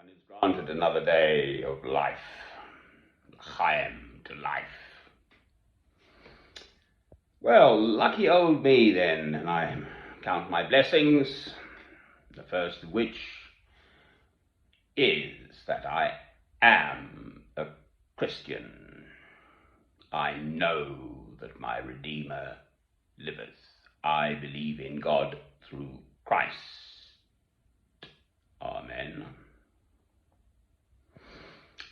One is granted another day of life, Chaim to life. Well, lucky old me then, and I count my blessings, the first of which is that I am a Christian. I know that my Redeemer liveth. I believe in God through Christ. Amen.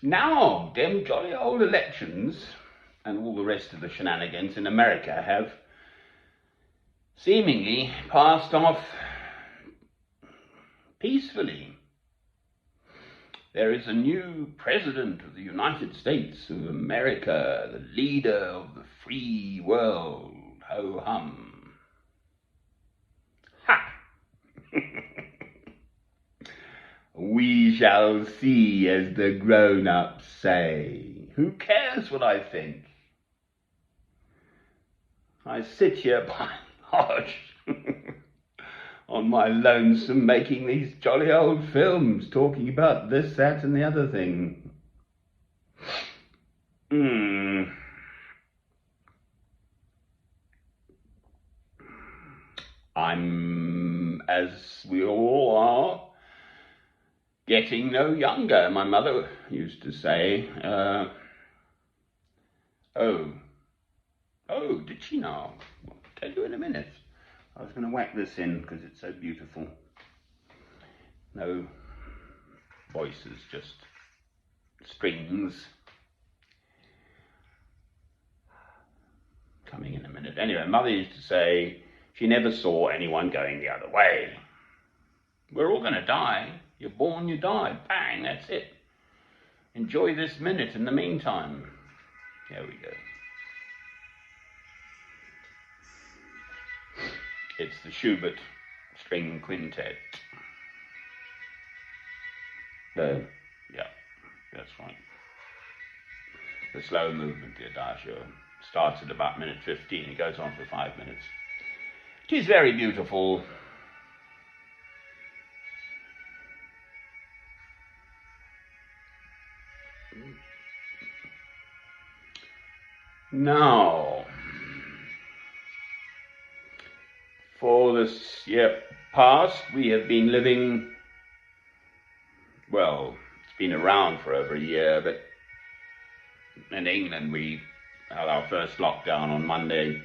Now, them jolly old elections and all the rest of the shenanigans in America have seemingly passed off peacefully. There is a new president of the United States of America, the leader of the free world. Ho hum. Ha! We shall see, as the grown-ups say. Who cares what I think? I sit here by large on my lonesome making these jolly old films, talking about this, that, and the other thing. I'm, as we all are, getting no younger. My mother used to say, oh, did she now? I'll tell you in a minute. I was going to whack this in because it's so beautiful. No voices, just strings. Coming in a minute. Anyway, Mother used to say she never saw anyone going the other way. We're all going to die. You're born, you die. Bang, that's it. Enjoy this minute in the meantime. There we go. It's the Schubert String Quintet. Yeah, that's right. The slow movement, the Adagio, starts at about minute 15. It goes on for 5 minutes. It is very beautiful. Now, for this year past, we have been living, well, it's been around for over a year, but in England we had our first lockdown on Monday,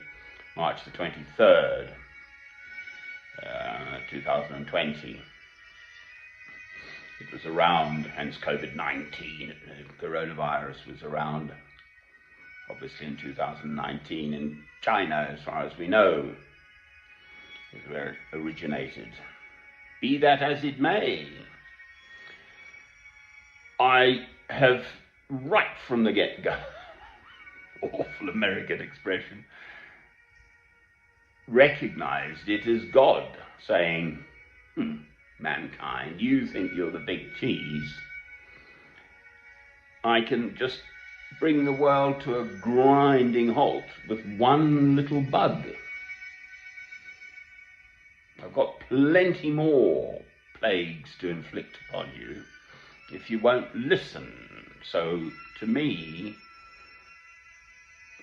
March the 23rd, 2020. It was around, hence COVID-19, coronavirus was around, obviously in 2019 in China, as far as we know, is where it originated. Be that as it may, I have, right from the get-go, awful American expression, recognized it as God saying, mankind, you think you're the big cheese. I can just bring the world to a grinding halt with one little bug. I've got plenty more plagues to inflict upon you if you won't listen. So to me,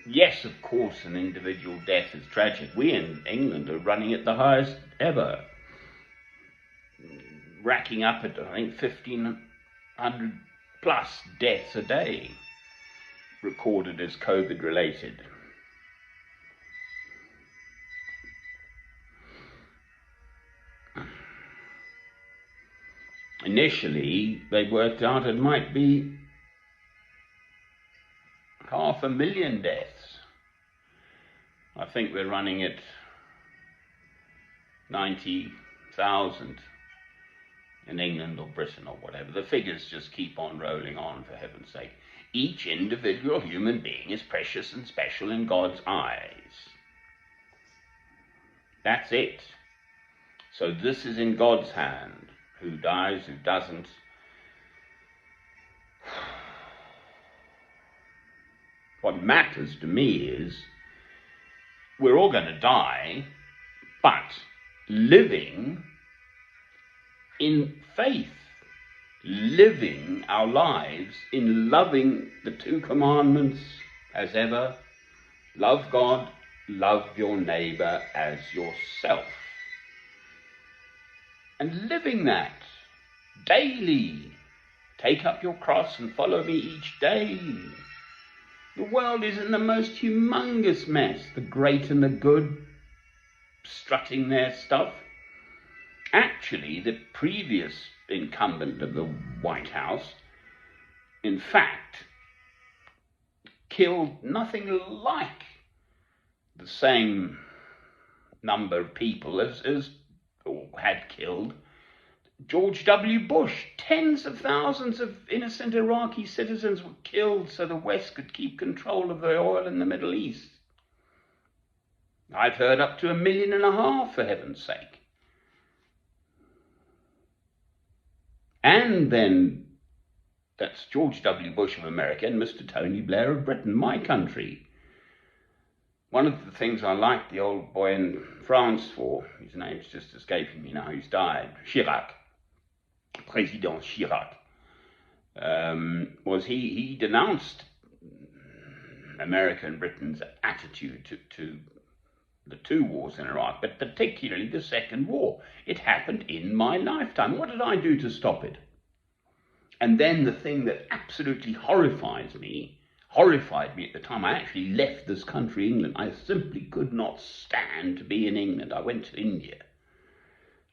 yes, of course, an individual death is tragic. We in England are running at the highest ever, racking up at, I think, 1,500 plus deaths a day recorded as COVID related. Initially, they worked out it might be 500,000 deaths. I think we're running at 90,000 in England or Britain or whatever. The figures just keep on rolling on, for heaven's sake. Each individual human being is precious and special in God's eyes. That's it. So this is in God's hand. Who dies, who doesn't. What matters to me is we're all going to die, but living in faith, living our lives in loving the two commandments as ever. Love God, love your neighbour as yourself. And living that daily. Take up your cross and follow me each day. The world is in the most humongous mess. The great and the good strutting their stuff. Actually, the previous incumbent of the White House, in fact, killed nothing like the same number of people as or had killed George W. Bush. Tens of thousands of innocent Iraqi citizens were killed so the West could keep control of the oil in the Middle East. I've heard up to 1.5 million, for heaven's sake. And then that's George W. Bush of America and Mr. Tony Blair of Britain, my country. One of the things I liked the old boy in France for, his name's just escaping me now, he's died, Chirac, President Chirac, was he denounced America and Britain's attitude to the two wars in Iraq, but particularly the second war. It happened in my lifetime. What did I do to stop it? And then the thing that absolutely horrified me at the time, I actually left this country, England. I simply could not stand to be in England. I went to India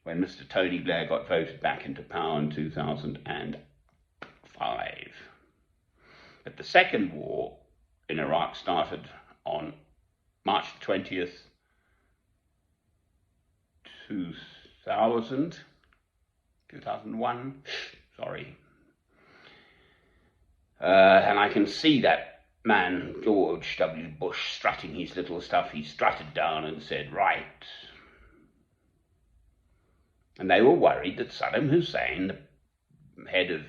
when Mr. Tony Blair got voted back into power in 2005. But the second war in Iraq started on March 20th, 2001, sorry. And I can see that man, George W. Bush, strutting his little stuff. He strutted down and said, right. And they were worried that Saddam Hussein, the head of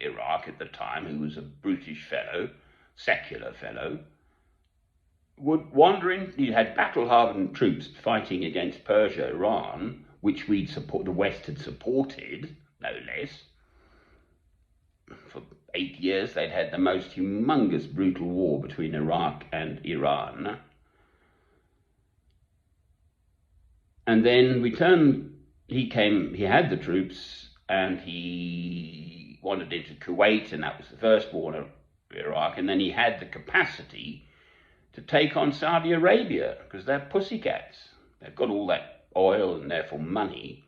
Iraq at the time, who was a brutish fellow, secular fellow, would wander in. You had battle-hardened troops fighting against Persia, Iran, which the West had supported, no less. For 8 years, they'd had the most humongous, brutal war between Iraq and Iran. And then he had the troops, and he wandered into Kuwait, and that was the first war in Iraq, and then he had the capacity to take on Saudi Arabia, because they're pussycats. They've got all that oil and therefore money,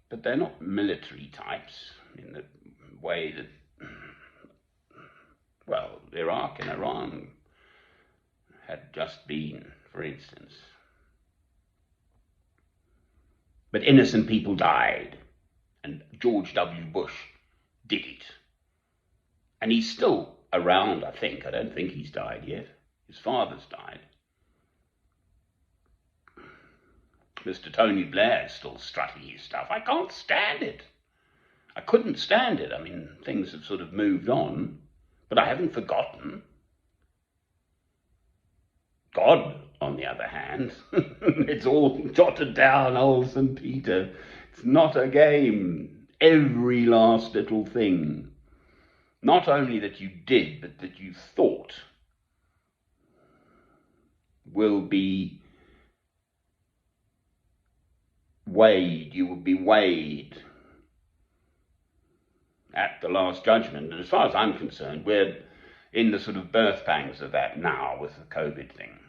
but they're not military types in the way that, well, Iraq and Iran had just been, for instance. But innocent people died, and George W. Bush did it. And he's still around, I think. I don't think he's died yet. His father's died. Mr. Tony Blair is still strutting his stuff. I can't stand it. I couldn't stand it. I mean, things have sort of moved on, but I haven't forgotten. God, on the other hand, it's all jotted down, old St. Peter. It's not a game. Every last little thing. Not only that you did, but that you thought will be weighed. You will be weighed at the last judgment. And as far as I'm concerned, we're in the sort of birth pangs of that now with the COVID thing.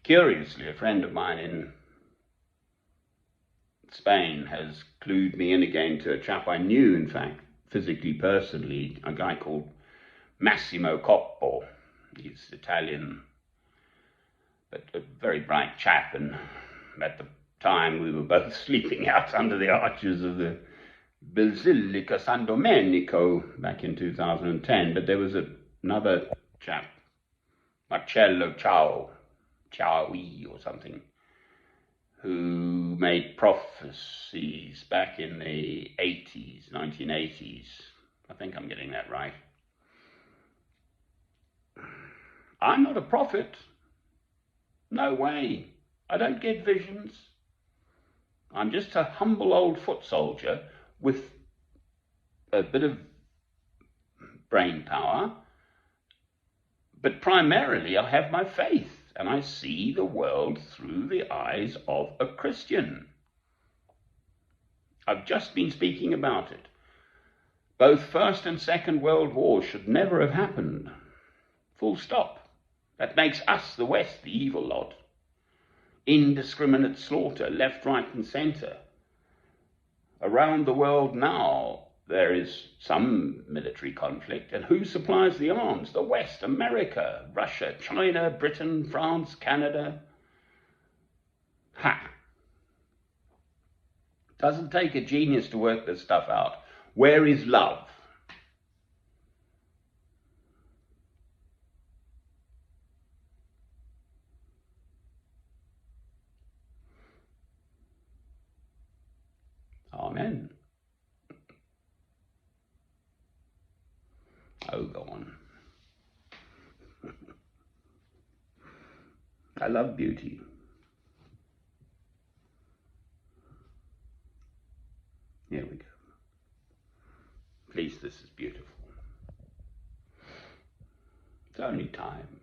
Curiously, a friend of mine in Spain has clued me in again to a chap I knew, in fact, physically, personally, a guy called Massimo Coppo. He's Italian, but a very bright chap, and at the time we were both sleeping out under the arches of the Basilica San Domenico back in 2010, but there was another chap, Marcello Ciaui or something, who made prophecies back in the 1980s. I think I'm getting that right. I'm not a prophet. No way. I don't get visions. I'm just a humble old foot soldier with a bit of brain power, but primarily I have my faith, and I see the world through the eyes of a Christian. I've just been speaking about it. Both First and Second World Wars should never have happened. Full stop. That makes us, the West, the evil lot. Indiscriminate slaughter, left, right, and centre. Around the world now, there is some military conflict, and who supplies the arms? The West, America, Russia, China, Britain, France, Canada. Ha! Doesn't take a genius to work this stuff out. Where is love? Amen. Oh, go on. I love beauty. Here we go. Please, this is beautiful. It's only time.